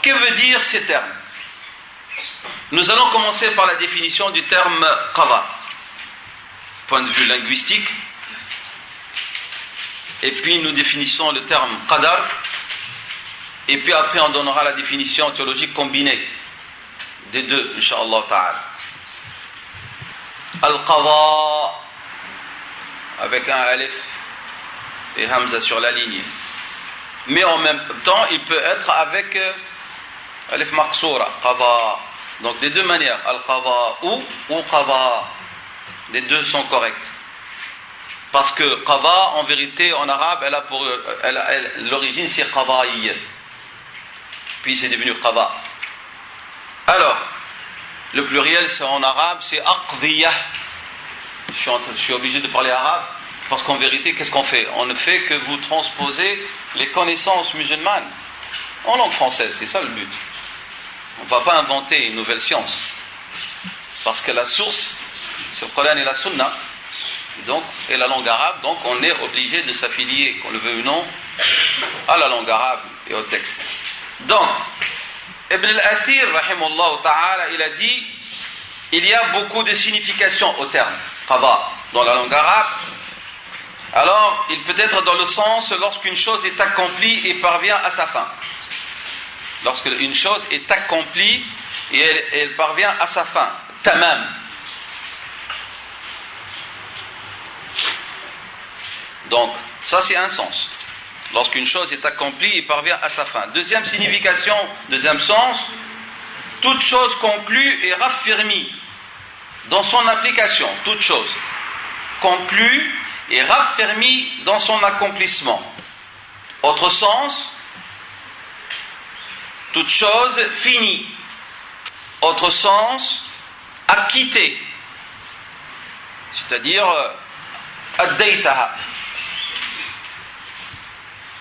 que veut dire ces termes? Nous allons commencer par la définition du terme qada, point de vue linguistique, et puis nous définissons le terme qadar, et puis après on donnera la définition théologique combinée des deux, incha'Allah ta'ala. Al-qada, avec un alif et hamza sur la ligne, mais en même temps il peut être avec alif maqsoura, qada. Donc des deux manières, al-qada ou qada, les deux sont corrects. Parce que qada, en vérité, en arabe, l'origine c'est qada'i, puis c'est devenu qada. Alors, le pluriel c'est en arabe, c'est aqdiyah. Je suis obligé de parler arabe, parce qu'en vérité, qu'est-ce qu'on fait? On ne fait que vous transposer les connaissances musulmanes en langue française, c'est ça le but. On ne va pas inventer une nouvelle science, parce que la source c'est le Coran et la Sunna, donc, et la langue arabe, donc on est obligé de s'affilier, qu'on le veuille ou non, à la langue arabe et au texte. Donc, Ibn al-Athir, rahimahullah ta'ala, il a dit, il y a beaucoup de significations au terme qada dans la langue arabe. Alors, il peut être dans le sens lorsqu'une chose est accomplie et parvient à sa fin. Lorsque une chose est accomplie et elle parvient à sa fin, tamam. Donc, ça c'est un sens. Lorsqu'une chose est accomplie et parvient à sa fin. Deuxième signification, deuxième sens, toute chose conclue et raffermie dans son application. Toute chose conclue et raffermie dans son accomplissement. Autre sens, toute chose finie. Autre sens, acquittée. C'est-à-dire, addaytaha.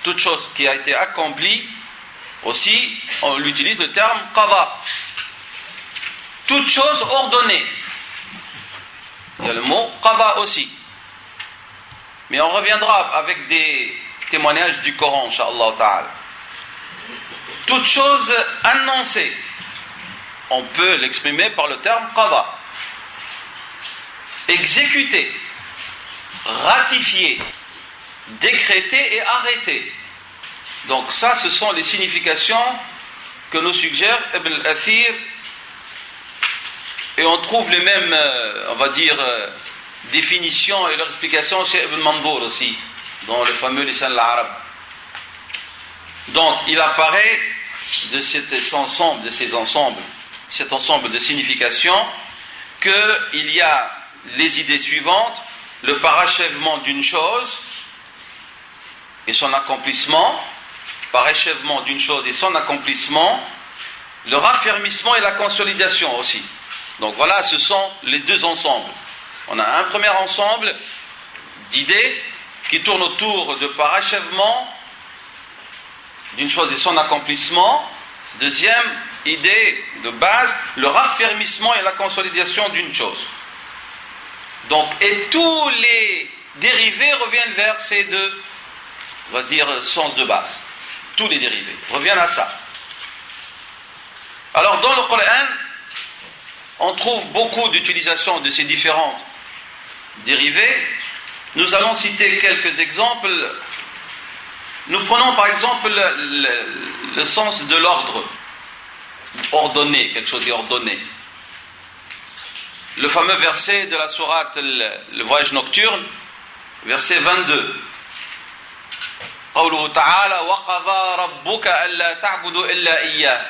Toute chose qui a été accomplie, aussi, on utilise le terme qada. Toute chose ordonnée. Il y a le mot qada aussi. Mais on reviendra avec des témoignages du Coran, incha'Allah ta'ala. Toute chose annoncée, on peut l'exprimer par le terme qada. Exécuter, ratifier, décréter et arrêter. Donc ça, ce sont les significations que nous suggère Ibn al-Athir, et on trouve les mêmes, on va dire, définitions et leurs explications chez Ibn Manzour aussi, dans le fameux Lisan al-Arab. Donc il apparaît de cet ensemble de significations qu'il y a les idées suivantes: le parachèvement d'une chose et son accomplissement, parachèvement d'une chose et son accomplissement, le raffermissement et la consolidation aussi. Donc voilà, ce sont les deux ensembles. On a un premier ensemble d'idées qui tournent autour de parachèvement d'une chose et son accomplissement. Deuxième idée de base, le raffermissement et la consolidation d'une chose. Donc, et tous les dérivés reviennent vers ces deux, on va dire, sens de base. Tous les dérivés reviennent à ça. Alors, dans le Coran, on trouve beaucoup d'utilisations de ces différentes dérivés. Nous allons citer quelques exemples. Nous prenons par exemple le sens de l'ordre. Ordonné, quelque chose est ordonné. Le fameux verset de la sourate le voyage nocturne, verset 22. قوله تعالى وقضى ربك ألا تعبدوا إلا إياه.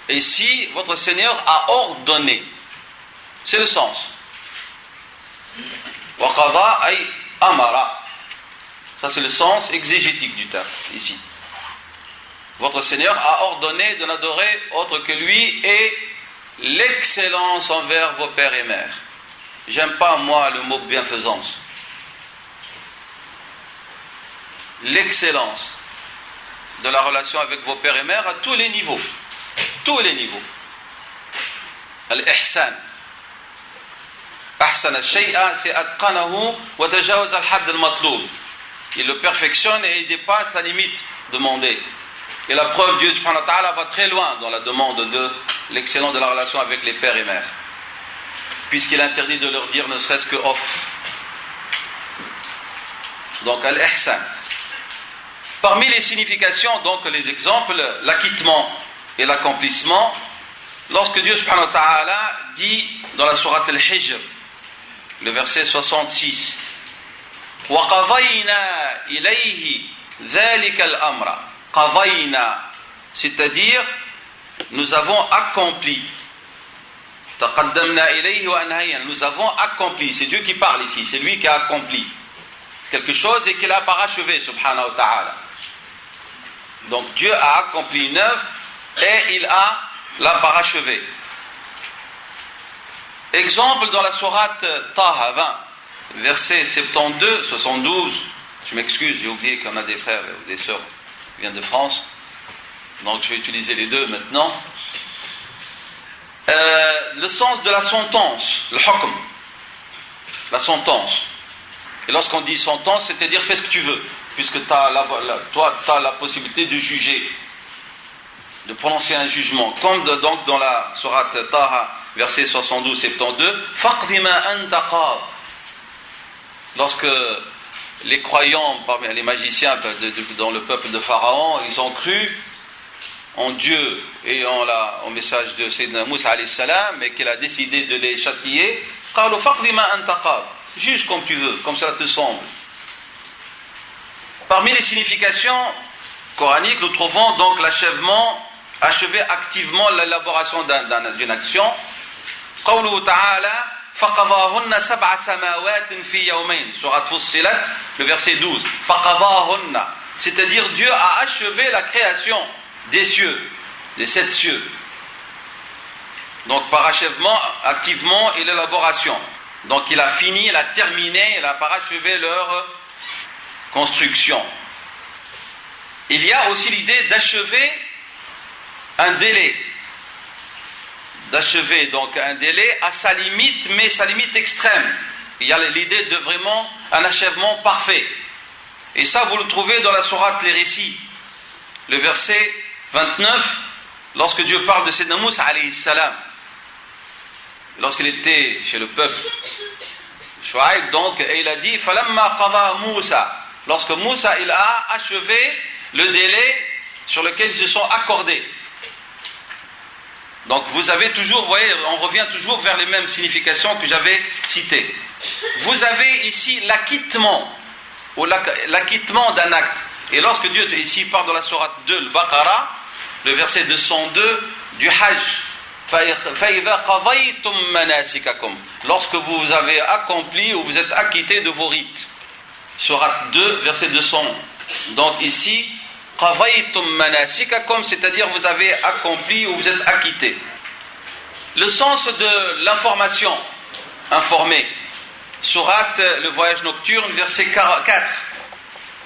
Et ici, votre Seigneur a ordonné. C'est le sens. وقضى أي أمر. Ça c'est le sens exégétique du terme, ici. Votre Seigneur a ordonné de n'adorer autre que lui et l'excellence envers vos pères et mères. J'aime pas moi le mot bienfaisance. L'excellence de la relation avec vos pères et mères à tous les niveaux. Tous les niveaux. Al-ihsan. Ahsan al-shay'a, c'est atqanahu wa tajawaz al-hadd al-matlub. Il le perfectionne et il dépasse la limite demandée. Et la preuve, Dieu subhanahu wa ta'ala va très loin dans la demande de l'excellence de la relation avec les pères et mères, puisqu'il interdit de leur dire ne serait-ce que off. Donc al-ihsan. Parmi les significations, donc les exemples, l'acquittement et l'accomplissement, lorsque Dieu subhanahu wa ta'ala dit dans la sourate al-Hijr, le verset 66, وَقَضَيْنَا إِلَيْهِ ذَلِكَ الْأَمْرَ. Qadayna, c'est-à-dire nous avons accompli. Taqaddamna ilayhi wa anhayna, nous avons accompli. C'est Dieu qui parle ici, c'est lui qui a accompli quelque chose et qui l'a parachevé, subhanahu wa ta'ala. Donc Dieu a accompli une œuvre et il l'a parachevé. Exemple dans la sourate Taha 20, verset 72, 72. Je m'excuse, j'ai oublié qu'on a des frères et des sœurs qui viennent de France, donc je vais utiliser les deux maintenant. Le sens de la sentence, le hukm, la sentence. Et lorsqu'on dit sentence, c'est-à-dire fais ce que tu veux, puisque toi tu as la possibilité de juger, de prononcer un jugement. Comme donc dans la sourate Taha, verset 72-72, faqdi ma anta qad. Lorsque les croyants, les magiciens dans le peuple de Pharaon, ils ont cru en Dieu et au message de Sayyidina Moussa alayhi salam, et qu'il a décidé de les châtier, qalu faqdi ma anta qad. Juge comme tu veux, comme cela te semble. Parmi les significations coraniques, nous trouvons donc l'achèvement, achever activement l'élaboration d'une action. Qawluhu ta'ala فَقَضَاهُنَّ سَبْعَ سَمَاوَاتٍ فِي يَوْمَيْنِ, Surat Fussilat, le verset 12. فَقَضَاهُنَّ, c'est-à-dire Dieu a achevé la création des cieux, des 7 cieux. Donc par achèvement, activement et l'élaboration. Donc il a fini, il a terminé, il a parachevé leur construction. Il y a aussi l'idée d'achever un délai. D'achever donc un délai à sa limite, mais sa limite extrême. Il y a l'idée de vraiment un achèvement parfait. Et ça, vous le trouvez dans la sourate Les Récits, le verset 29, lorsque Dieu parle de Sayyidina Moussa alayhi salam. Lorsqu'il était chez le peuple Shuaïb, donc, et il a dit Falamma qada Moussa, lorsque Moussa il a achevé le délai sur lequel ils se sont accordés. Donc vous avez toujours, vous voyez, on revient toujours vers les mêmes significations que j'avais citées. Vous avez ici l'acquittement, ou l'acquittement d'un acte. Et lorsque Dieu ici parle dans la sourate 2, le Baqara, le verset 202 du Hajj, فَإِذَا قَضَيْتُمْ مَنَاسِكَكُمْ, lorsque vous avez accompli ou vous êtes acquitté de vos rites. Sourate 2, verset 200. Donc ici, قَضَيْتُمْ مَنَاسِكَكُمْ, c'est-à-dire vous avez accompli ou vous êtes acquitté. Le sens de l'information, informer. Sourate le voyage nocturne, verset 4.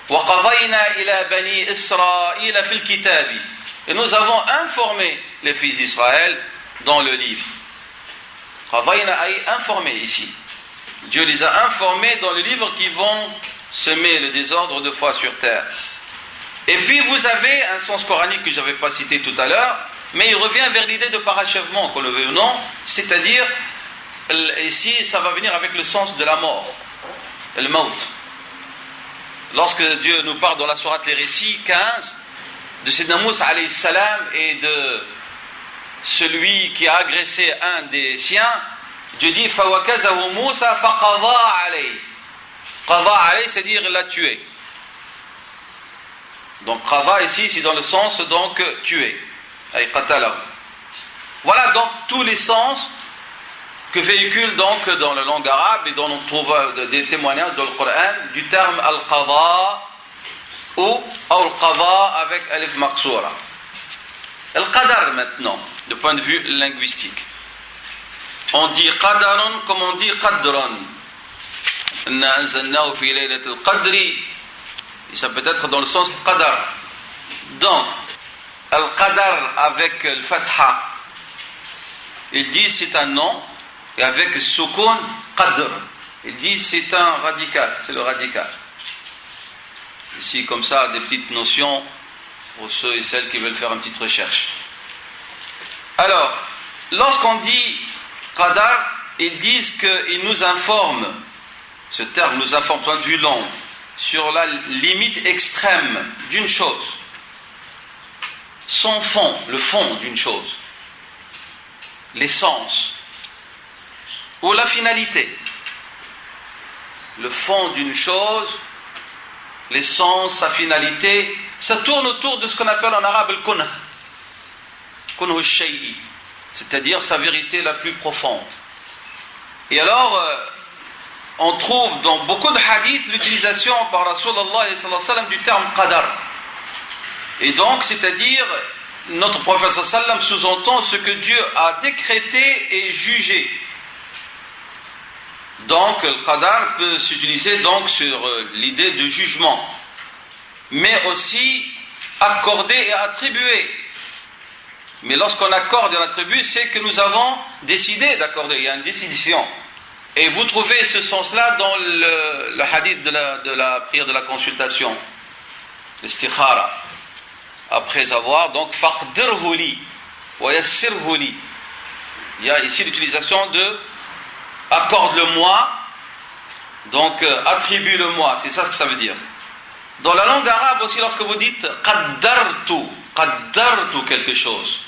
وَقَضَيْنَا إِلَى بَنِي إِسْرَائِيلَ فِي الْكِتَابِ, et nous avons informé les fils d'Israël dans le livre. Qadayna ay informé ici. Dieu les a informés dans le livre qui vont semer le désordre de foi sur terre. Et puis vous avez un sens coranique que je n'avais pas cité tout à l'heure, mais il revient vers l'idée de parachèvement, qu'on le veuille ou non, c'est-à-dire, ici ça va venir avec le sens de la mort, le maut. Lorsque Dieu nous parle dans la sourate Les Récits 15, de Sayyidina Moussa alayhi salam et de celui qui a agressé un des siens, Dieu dit فَوَكَزَهُ مُوسَى فَقَضَى عَلَيْهِ. Qadha alayhi, c'est-à-dire il l'a tué. Donc qadha ici c'est dans le sens donc tuer, ay qatalahu. Voilà donc tous les sens que véhicule donc dans la langue arabe et dont on trouve des témoignages dans le Coran du terme al-qadha ou al-qadha avec alif maqsoura. Al-qadar maintenant, de point de vue linguistique. On dit qadarun comme on dit qadran. Inna anzalnahu fi laylatil qadri. Ça peut être dans le sens qadar. Donc, al-qadar avec le fatha, il dit c'est un nom, et avec le sukun qadr, il dit c'est un radical, c'est le radical. Ici, comme ça, des petites notions pour ceux et celles qui veulent faire une petite recherche. Alors, lorsqu'on dit qadar, ils disent qu'ils nous informent, ce terme nous informe point de vue long, sur la limite extrême d'une chose, son fond, le fond d'une chose, l'essence, ou la finalité. Le fond d'une chose, l'essence, sa finalité, ça tourne autour de ce qu'on appelle en arabe le kunh, kunh shay'i, c'est-à-dire sa vérité la plus profonde. Et alors, on trouve dans beaucoup de hadiths l'utilisation par Rasulullah sallallahu alayhi wa sallam du terme qadar. Et donc, c'est-à-dire, notre prophète sallallahu alayhi wa sallam sous-entend ce que Dieu a décrété et jugé. Donc, le qadar peut s'utiliser donc sur l'idée de jugement, mais aussi accorder et attribuer. Mais lorsqu'on accorde et on attribue, c'est que nous avons décidé d'accorder, il y a une décision. Et vous trouvez ce sens-là dans le hadith de la prière de la consultation, l'istikhara. Après avoir, donc, faqdirhu li wa yassirhu li. Il y a ici l'utilisation de accorde-le-moi, donc attribue-le-moi, c'est ça ce que ça veut dire. Dans la langue arabe aussi, lorsque vous dites qaddartu quelque chose,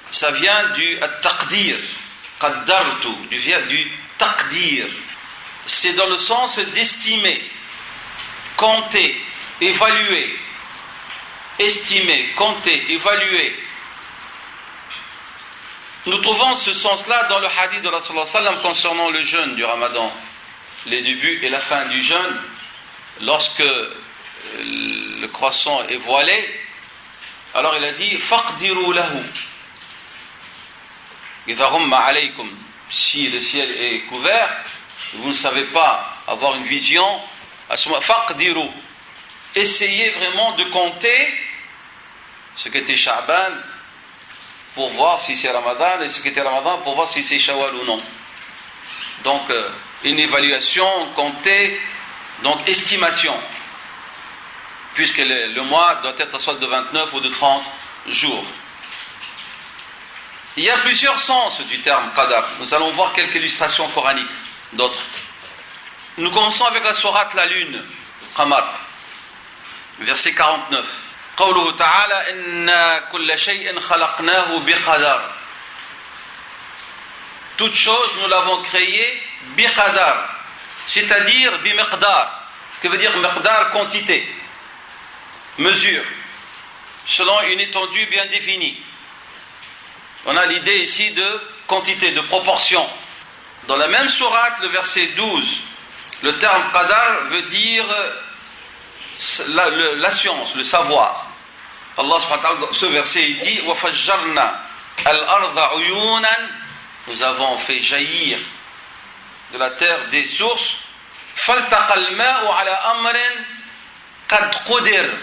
ça vient du taqdir, qaddartu, vient du taqdir. C'est dans le sens d'estimer, compter, évaluer, estimer, compter, évaluer. Nous trouvons ce sens-là dans le hadith de Rasulullah sallallahu alayhi wa sallam concernant le jeûne du Ramadan, les débuts et la fin du jeûne. Lorsque le croissant est voilé, alors il a dit faqdiru lahu idha ghumma alaykum, si le ciel est couvert, vous ne savez pas avoir une vision, à ce moment faqdiru, essayez vraiment de compter ce qu'était Sha'ban pour voir si c'est Ramadan, et ce qu'était Ramadan pour voir si c'est Shawwal ou non. Donc une évaluation, compter, donc estimation, puisque le mois doit être soit de 29 ou de 30 jours. Il y a plusieurs sens du terme qadar. Nous allons voir quelques illustrations coraniques, d'autres. Nous commençons avec la sourate La Lune, Qamar, verset 49. قوله تعالى إن كل شيء خلقناه بقدر. Toute chose, nous l'avons créée biqadar, c'est-à-dire bimiqdar, qui veut dire miqdar, quantité, mesure, selon une étendue bien définie. On a l'idée ici de quantité, de proportion. Dans la même sourate, le verset 12, le terme qadar veut dire la science, le savoir. Allah subhanahu wa ta'ala, ce verset il dit وَفَجَّرْنَا الْأَرْضَ عُيُونًا, nous avons fait jaillir de la terre des sources. فَالْتَقَى الْمَاءُ عَلَى أَمْرٍ قَدْ قُدِرَ.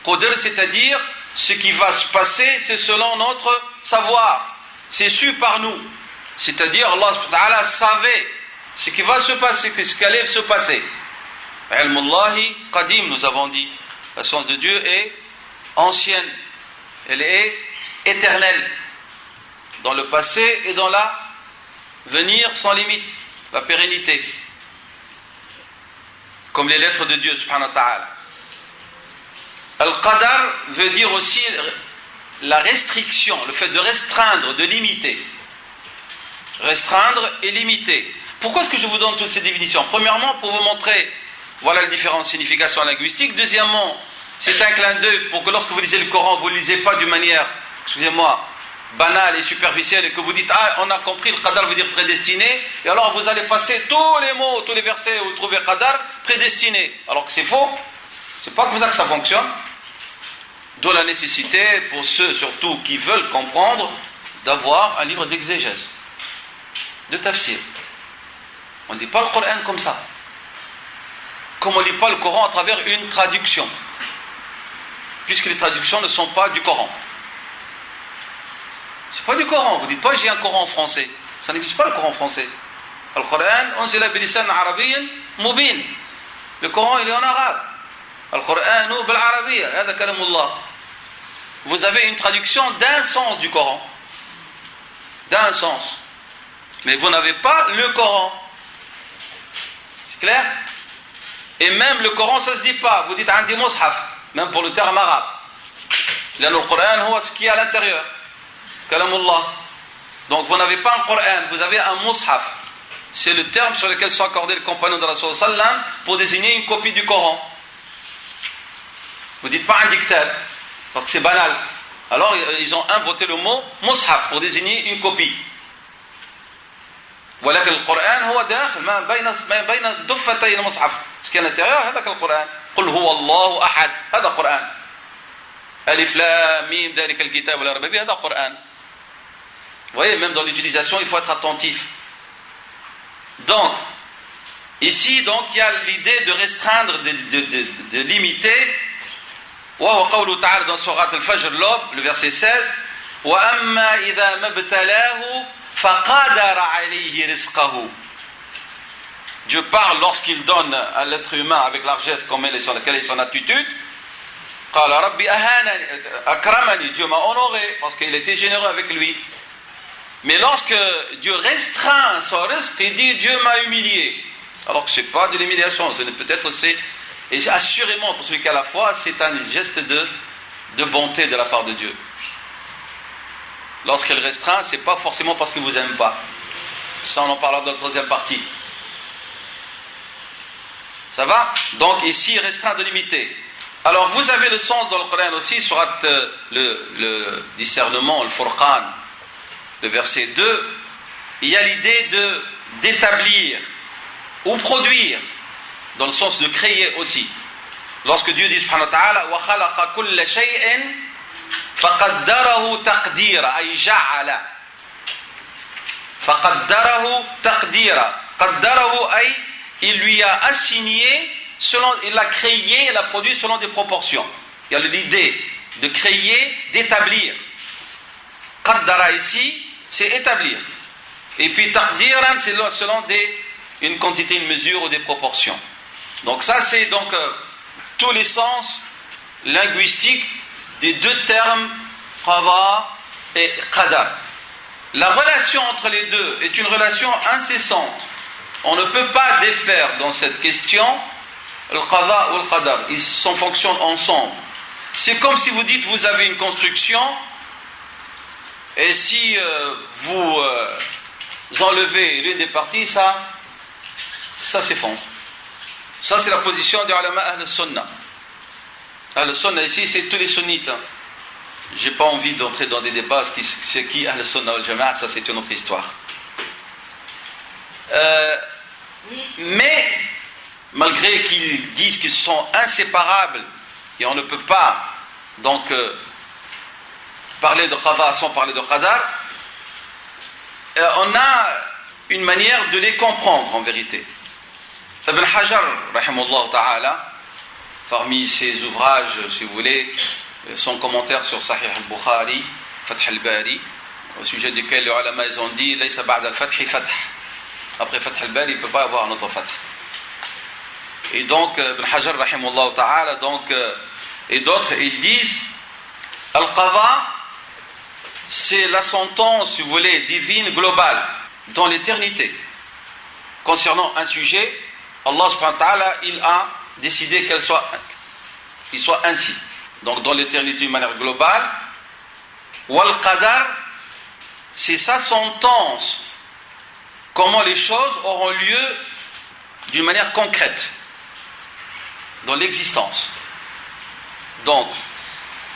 Qudr, c'est-à-dire ce qui va se passer, c'est selon notre savoir, c'est su par nous, c'est-à-dire Allah subhanahu wa ta'ala savait ce qui va se passer, ce qui allait se passer. Ilmullahi qadim, nous avons dit, la science de Dieu est ancienne, elle est éternelle, dans le passé et dans l'avenir sans limite, la pérennité, comme les lettres de Dieu subhanahu wa ta'ala. Al-Qadar veut dire aussi la restriction, le fait de restreindre, de limiter. Restreindre et limiter. Pourquoi est-ce que je vous donne toutes ces définitions? Premièrement, pour vous montrer, voilà les différentes significations linguistiques. Deuxièmement, c'est un clin d'œil pour que lorsque vous lisez le Coran, vous ne le lisez pas d'une manière, excusez-moi, banale et superficielle, et que vous dites, ah, on a compris, le Qadar veut dire prédestiné, et alors vous allez passer tous les mots, tous les versets où vous trouvez Qadar, prédestiné. Alors que c'est faux, c'est pas comme ça que ça fonctionne. D'où la nécessité, pour ceux surtout qui veulent comprendre, d'avoir un livre d'exégèse, de tafsir. On ne lit pas le Coran comme ça. Comme on ne lit pas le Coran à travers une traduction. Puisque les traductions ne sont pas du Coran. C'est pas du Coran. Vous ne dites pas j'ai un Coran français. Ça n'existe pas le Coran français. Le Coran, unzila bilisan arabiyyin mubin. Le Coran, il est en arabe. Al-Qur'an bil Arabiyya, hada kalamullah. Vous avez une traduction d'un sens du Coran. D'un sens. Mais vous n'avez pas le Coran. C'est clair? Et même le Coran, ça ne se dit pas. Vous dites Andi Mushaf, même pour le terme arabe. Le Coran, c'est ce qui est à l'intérieur. Kalamullah. Donc vous n'avez pas un Coran, vous avez un Mushaf. C'est le terme sur lequel sont accordés les compagnons de Rasul sallam pour désigner une copie du Coran. Vous ne dites pas un dictat, parce que c'est banal. Alors ils ont inventé le mot Mushaf pour désigner une copie. ولكن القرآن هو داخل ما بين دفتي المصحف. Ce qui est à l'intérieur, هذاك القرآن. قل هو الله أحد. هذا قرآن. ألف لام ميم ذلك الكتاب لا ريب فيه. هذا قرآن. Vous voyez, même dans l'utilisation, il faut être attentif. Donc, ici, donc, il y a l'idée de restreindre, de limiter. وهو قوله تعالى dans Surat Al-Fajr, l'aube, le verset 16. وأما إذا ما ابتلاه فقدر عليه رزقه. Dieu parle lorsqu'il donne à l'être humain avec largesse comme elle est sur laquelle est son attitude. قال ربي أهانني أكرمني. Dieu m'a honoré parce qu'il était généreux avec lui. Mais lorsque Dieu restreint son risque, il dit Dieu m'a humilié. Alors que ce n'est pas de l'humiliation, peut-être c'est, et assurément pour celui qui a la foi, c'est un geste de bonté de la part de Dieu. Lorsqu'il restreint, ce n'est pas forcément parce qu'il ne vous aime pas. Ça, on en parlera dans la troisième partie. Ça va? Donc ici, restreint de limiter. Alors vous avez le sens dans le Coran aussi, sur le discernement, le Furqan. Le verset 2, il y a l'idée d'établir ou produire, dans le sens de créer aussi. Lorsque Dieu dit subhanahu wa ta'ala wa khalaqa kulla shay'in faqaddarahu taqdira, ay ja'ala. Faqaddarahu taqdira. Qaddarahu ay il lui a assigné il l'a créé, il l'a produit selon des proportions. Il y a l'idée de créer, d'établir. Qaddara ici, c'est établir. Et puis taqdiran, c'est selon une quantité, une mesure ou des proportions. Donc ça, c'est donc tous les sens linguistiques des deux termes qada et qadar. La relation entre les deux est une relation incessante. On ne peut pas défaire dans cette question le qada ou le qadar. Ils fonctionnent ensemble. C'est comme si vous dites vous avez une construction. Et si vous enlevez l'une des parties, ça s'effondre. Ça, c'est la position des ulama Ahl-Sunnah. Ahl-Sunnah ici, c'est tous les sunnites. Hein. Je n'ai pas envie d'entrer dans des débats. C'est qui Ahl-Sunnah wal-Jama'a, ça c'est une autre histoire. Mais, malgré qu'ils disent qu'ils sont inséparables, et on ne peut pas, donc, parler de qada sans parler de qadar, on a une manière de les comprendre en vérité. Ibn Hajar, rahimahullah ta'ala, parmi ses ouvrages, si vous voulez, son commentaire sur Sahih al-Bukhari, Fath al-Bari, au sujet duquel les ulama ils ont dit Laysa ba'da al-Fathi Fath. Après Fath al-Bari, il ne peut pas y avoir un autre Fath. Et donc, Ibn Hajar, rahimahullah ta'ala, donc, et d'autres, ils disent Al-Qadha, c'est la sentence, si vous voulez, divine, globale, dans l'éternité. Concernant un sujet, Allah subhanahu wa ta'ala, il a décidé qu'il soit ainsi. Donc dans l'éternité d'une manière globale. Wal-Qadar, c'est sa sentence. Comment les choses auront lieu d'une manière concrète. Dans l'existence. Donc,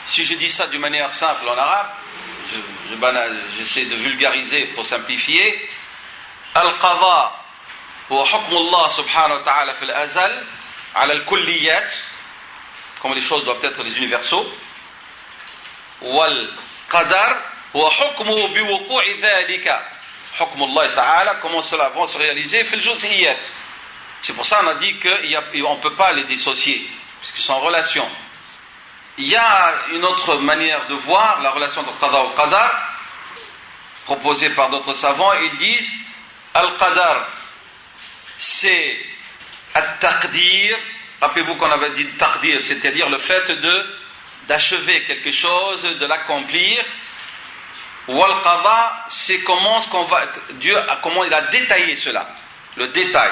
si je dis ça d'une manière simple en arabe, j'essaie de vulgariser pour simplifier. Al-Qadha huwa hukm Allah subhanahu wa ta'ala fil azal ala al-kulliyat, comme les choses doivent être les universaux. Wal-Qadar huwa hukmuhu bi wuqu'i dhalika, hukm Allah ta'ala, comment cela va se réaliser fil juz'iyat. C'est pour ça qu'on a dit qu'on ne peut pas les dissocier, puisqu'ils sont en relation. Il y a une autre manière de voir la relation entre Qada et Qadar, proposée par d'autres savants. Ils disent Al-Qadar, c'est Al-Taqdir Rappelez-vous qu'on avait dit taqdir, c'est-à-dire le fait d'achever quelque chose, de l'accomplir. Wal qada, c'est comment il a détaillé cela, le détail.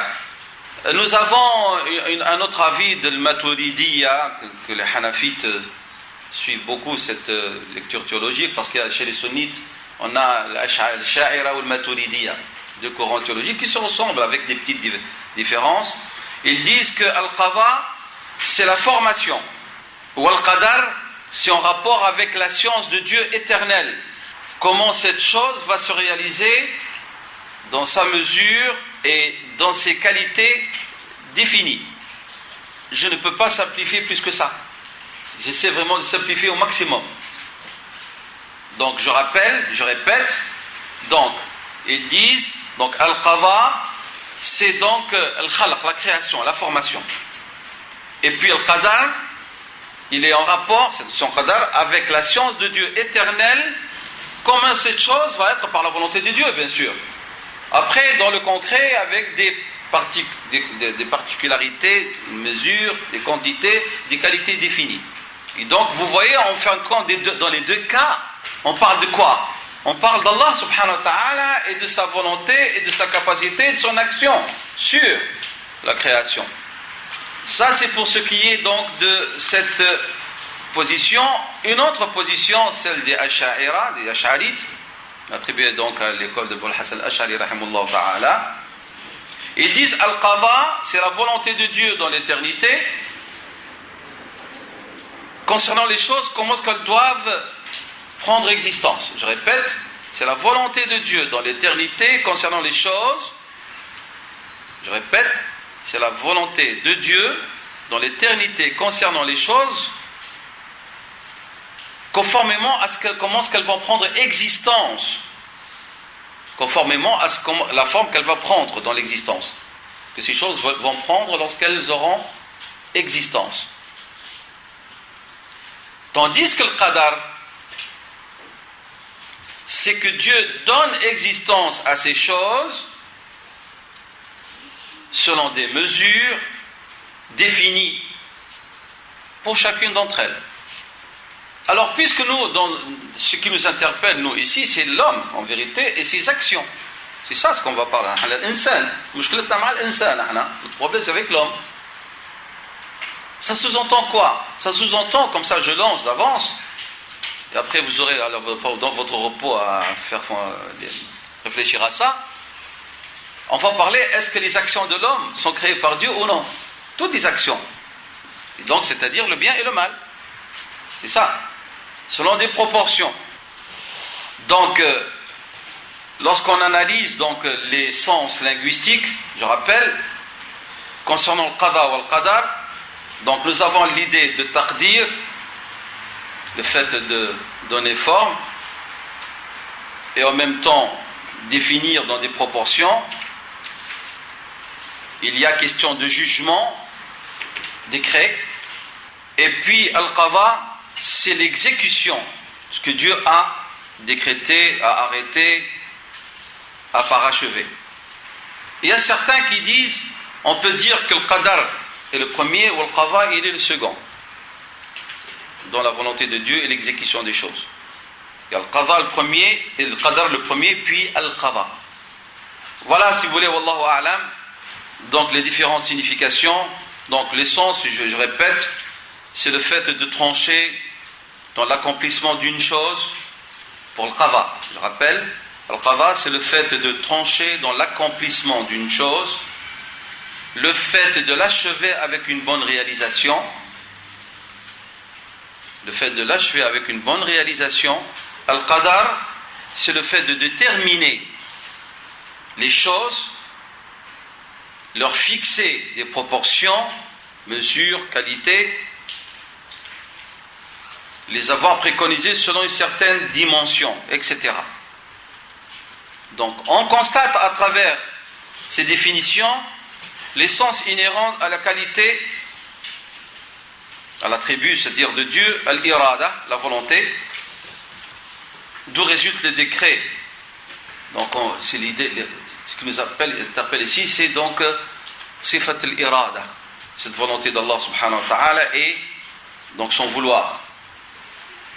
Nous avons un autre avis de Maturidiyya, que les Hanafites suivent beaucoup cette lecture théologique, parce que chez les sunnites, on a l'Ash'a'ira ou le Maturidiyya, deux courants théologiques qui se ressemblent avec des petites différences. Ils disent que Al-Qada, c'est la formation, ou Al-Qadar, c'est en rapport avec la science de Dieu éternel. Comment cette chose va se réaliser dans sa mesure et dans ses qualités définies. Je ne peux pas simplifier plus que ça. J'essaie vraiment de simplifier au maximum. Donc je répète, donc ils disent, donc Al-Qada, c'est donc Al-Khalq, la création, la formation. Et puis Al-Qadar, il est en rapport, cette notion Qadar, avec la science de Dieu éternel. Comment cette chose va être par la volonté de Dieu, bien sûr. Après, dans le concret, avec des particularités, des mesures, des quantités, des qualités définies. Et donc, vous voyez, en fin de compte, dans les deux cas, on parle de quoi? On parle d'Allah subhanahu wa ta'ala et de sa volonté et de sa capacité et de son action sur la création. Ça, c'est pour ce qui est donc de cette position. Une autre position, celle des Ash'a'ira, des Ash'arites, attribuée donc à l'école de Abu al-Hasan al-Ash'ari rahimahullah ta'ala. Ils disent Al-Qada, c'est la volonté de Dieu dans l'éternité concernant les choses, comment qu'elles doivent prendre existence. Je répète, c'est la volonté de Dieu dans l'éternité concernant les choses. Je répète, c'est la volonté de Dieu dans l'éternité concernant les choses, conformément à comment qu'elles vont prendre existence, conformément à la forme qu'elles vont prendre dans l'existence, que ces choses vont prendre lorsqu'elles auront existence. Tandis que le qadar, c'est que Dieu donne existence à ces choses selon des mesures définies pour chacune d'entre elles. Alors, puisque nous, ce qui nous interpelle, nous, ici, c'est l'homme, en vérité, et ses actions. C'est ça ce qu'on va parler. Le problème, c'est avec l'homme. Ça sous-entend quoi? Ça sous-entend, comme ça je lance d'avance, et après vous aurez alors, dans votre repos à faire réfléchir à ça. On va parler, est-ce que les actions de l'homme sont créées par Dieu ou non? Toutes les actions. Et donc, c'est-à-dire le bien et le mal. C'est ça. Selon des proportions. Donc, lorsqu'on analyse donc, les sens linguistiques, je rappelle, concernant le qada ou le qadar, donc nous avons l'idée de taqdir, le fait de donner forme, et en même temps définir dans des proportions. Il y a question de jugement, décret, et puis al-qada, c'est l'exécution, ce que Dieu a décrété, a arrêté, a parachevé. Il y a certains qui disent, on peut dire que le qadar est le premier ou le qada il est le second, dans la volonté de Dieu et l'exécution des choses. Il y a le qada le premier et le qadar le premier, puis al-qada. Voilà, si vous voulez, wallahu a'lam, donc les différentes significations. Donc l'essence, je répète, c'est le fait de trancher dans l'accomplissement d'une chose pour le qada. Je rappelle, le qada, c'est le fait de trancher dans l'accomplissement d'une chose, le fait de l'achever avec une bonne réalisation, le fait de l'achever avec une bonne réalisation. Al-qadar, c'est le fait de déterminer les choses, leur fixer des proportions, mesures, qualités, les avoir préconisées selon une certaine dimension, etc. Donc, on constate à travers ces définitions l'essence inhérente à la qualité, à l'attribut, c'est-à-dire de Dieu, al-irada, la volonté, d'où résulte le décret. Donc, c'est l'idée, ce qui nous interpelle ici, c'est donc sifat al-irada, cette volonté d'Allah subhanahu wa ta'ala et donc son vouloir.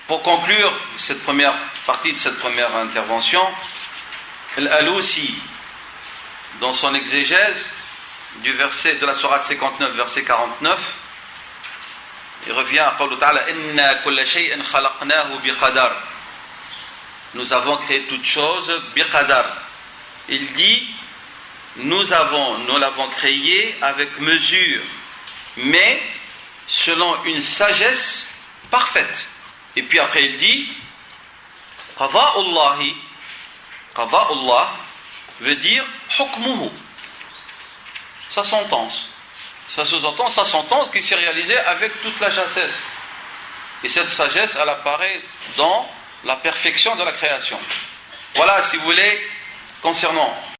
Pour conclure cette première partie de cette première intervention, Al-Alousi, dans son exégèse du verset de la sourate 59, verset 49, il revient à Qawlu ta'ala Inna kulla shay'in khalaqnahu biqadar. Nous avons créé toute chose biqadar. Il dit nous l'avons créé avec mesure, mais selon une sagesse parfaite. Et puis après il dit Qada'ullah veut dire hukmuhu, sa sentence. Ça sous-entend sa sentence qui s'est réalisée avec toute la sagesse. Et cette sagesse, elle apparaît dans la perfection de la création. Voilà, si vous voulez, concernant